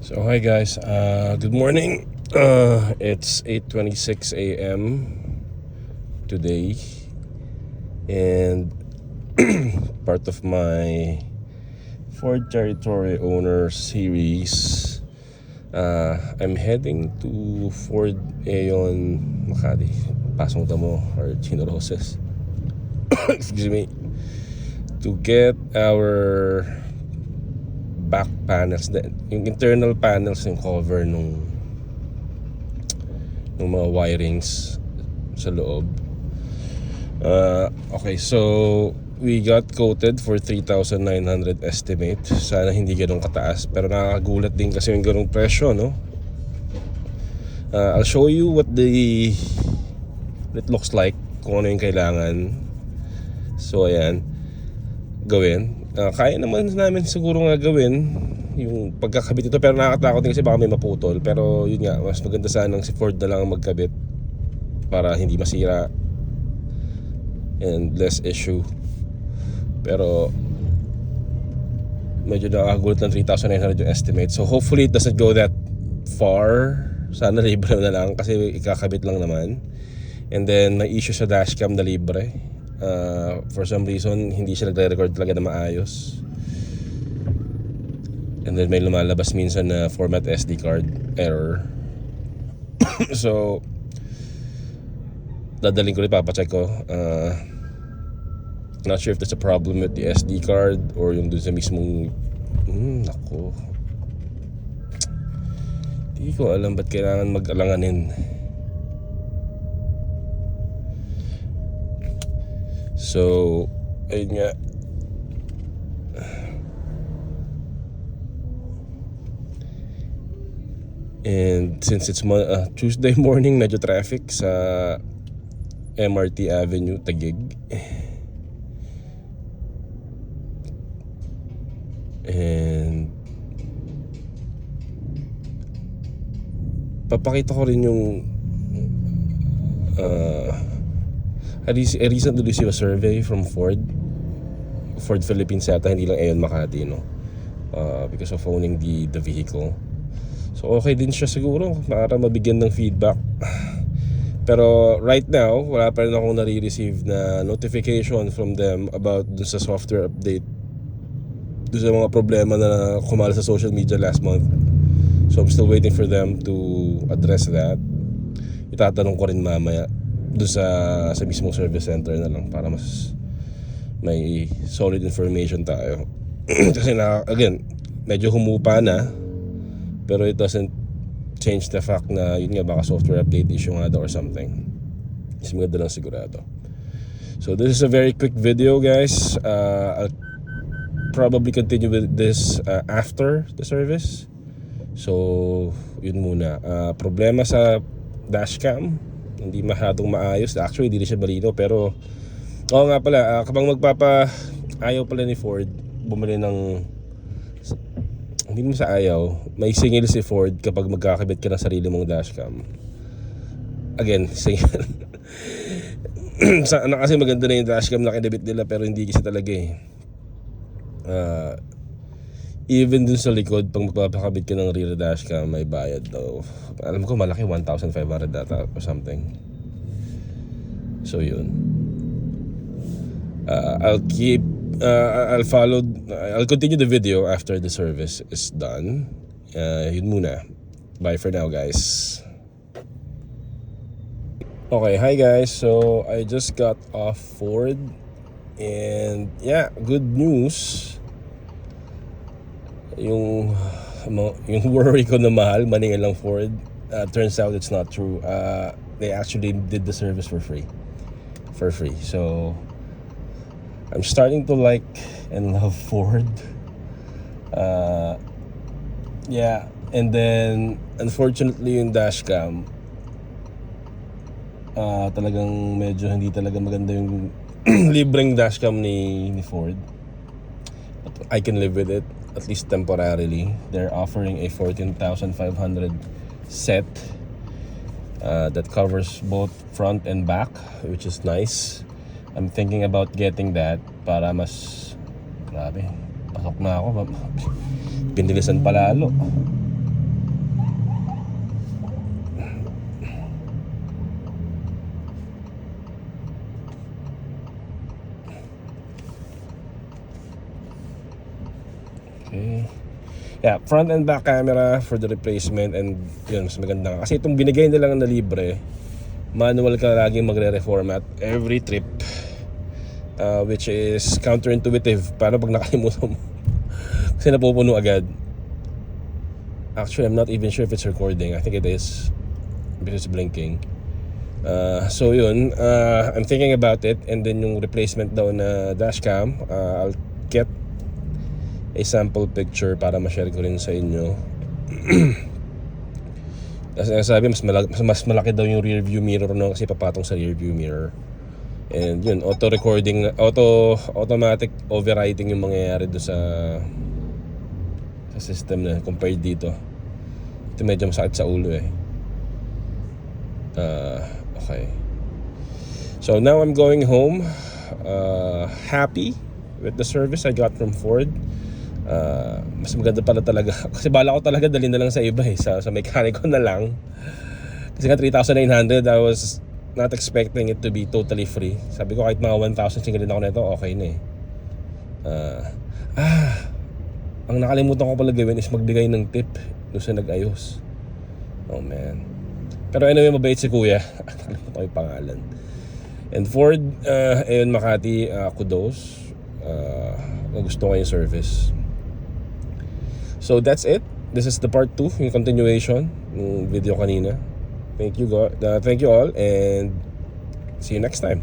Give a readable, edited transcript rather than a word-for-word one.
So hi guys, good morning. It's 8:26 a.m. today, and part of my Ford Territory Owner series. I'm heading to Ford Aeon Makati, Pasong Tamo or Chino Roses. Excuse me, to get our back panels, yung internal panels, yung cover ng mga wirings sa loob. Okay, so we got quoted for 3,900 estimate. Sana hindi ganun kataas, pero nakakagulat din kasi yung ganung presyo, no? I'll show you what it looks like, kung ano yung kailangan. So ayan, gawin. Kaya naman namin siguro nga gawin yung pagkakabit ito, pero nakakatakot din kasi baka may maputol. Pero yun nga, mas maganda sanang si Ford na lang magkabit para hindi masira and less issue. Pero medyo nakakagulat ng 3,900 yung estimate. So hopefully it doesn't go that far. Sana libre na lang kasi ikakabit lang naman. And then may issue sa dashcam na libre. For some reason hindi siya nagre-record talaga na maayos. And then may lumalabas minsan na format SD card error. So dadaling ko rin, papacheck ko. Not sure if there's a problem with the SD card or yung dun sa mismong nako, di ko alam ba't kailangan mag-alanganin. So ayun nga, and since it's Tuesday morning, medyo traffic sa MRT Avenue, Taguig. And papakita ko rin yung I recently received a survey from Ford Philippines yata, hindi lang Aeon Makati, no? Because of owning the vehicle. So okay din siya siguro para mabigyan ng feedback. Pero right now, wala pa rin akong nare-receive na notification from them about dun sa software update, dun sa mga problema na kumalat sa social media last month. So I'm still waiting for them to address that. Itatanong ko rin mamaya dun sa mismong service center na lang para mas may solid information tayo. Kasi again, medyo humupa na, pero it doesn't change the fact na yun nga, baka software update issue nga daw or something. Mas maganda lang sigurado. So this is a very quick video, guys. I'll probably continue with this after the service. So yun muna. Problema sa dashcam, hindi masyadong maayos. Actually hindi rin siya malino, pero oo nga pala, kapag ayaw pala ni Ford bumili ng, hindi mo sa ayaw, may singil si Ford kapag magkakabit ka ng sarili mong dashcam. Again, singil. Kasi maganda na yung dashcam na kinabit nila, pero hindi kasi talaga eh. Even dun sa likod, pag magpapakabit ka ng rear dashcam, may bayad daw. Alam ko malaki, 1,500 data or something. So yun. I'll continue the video after the service is done. Yun muna. Bye for now, guys. Okay, hi guys. So I just got off Ford, and yeah, good news. Yung worry ko na mahal, maningil lang Ford, turns out it's not true. They actually did the service for free. So I'm starting to like and love Ford. Yeah, and then unfortunately yung dashcam, talagang medyo hindi talaga maganda yung libreng dashcam ni Ford. But I can live with it, at least temporarily. They're offering a 14,500 set that covers both front and back, which is nice. I'm thinking about getting that para mas, grabe, pasok na ako, pinilisan palalo. Okay. Yeah, front and back camera for the replacement, and yun, mas maganda nga. Kasi itong binigay nilang na libre, manual ka laging magre-reformat every trip, which is counterintuitive. Paano pag nakalimutan mo? Kasi napupuno agad. Actually, I'm not even sure if it's recording. I think it is, because it's blinking. So yun, I'm thinking about it. And then yung replacement daw na dashcam, I'll get a sample picture para ma-share ko rin sa inyo. Kasi sabi, mas malaki daw yung rear view mirror, no? Kasi papatong sa rear view mirror. And yun, automatic overwriting yung mangyayari do sa system na compared dito. Ito medyo masakit sa ulo eh. Okay. So now I'm going home, happy with the service I got from Ford. Mas maganda pala talaga. Kasi bala ko talaga dalhin na lang sa iba eh, sa mekaniko na lang. Kasi nga 3,900, I was not expecting it to be totally free. Sabi ko kahit mga 1,000 singilin ako nito, okay na eh. Ang nakalimutan ko pala gawin is magbigay ng tip doon sa nag-ayos. Oh man. Pero anyway, mabait si kuya. Nakalimutan ko yung pangalan. And Ford, ayun Makati, kudos. Gusto ko yung service. So that's it. This is the part 2, yung continuation ng video kanina. Thank you all, and see you next time.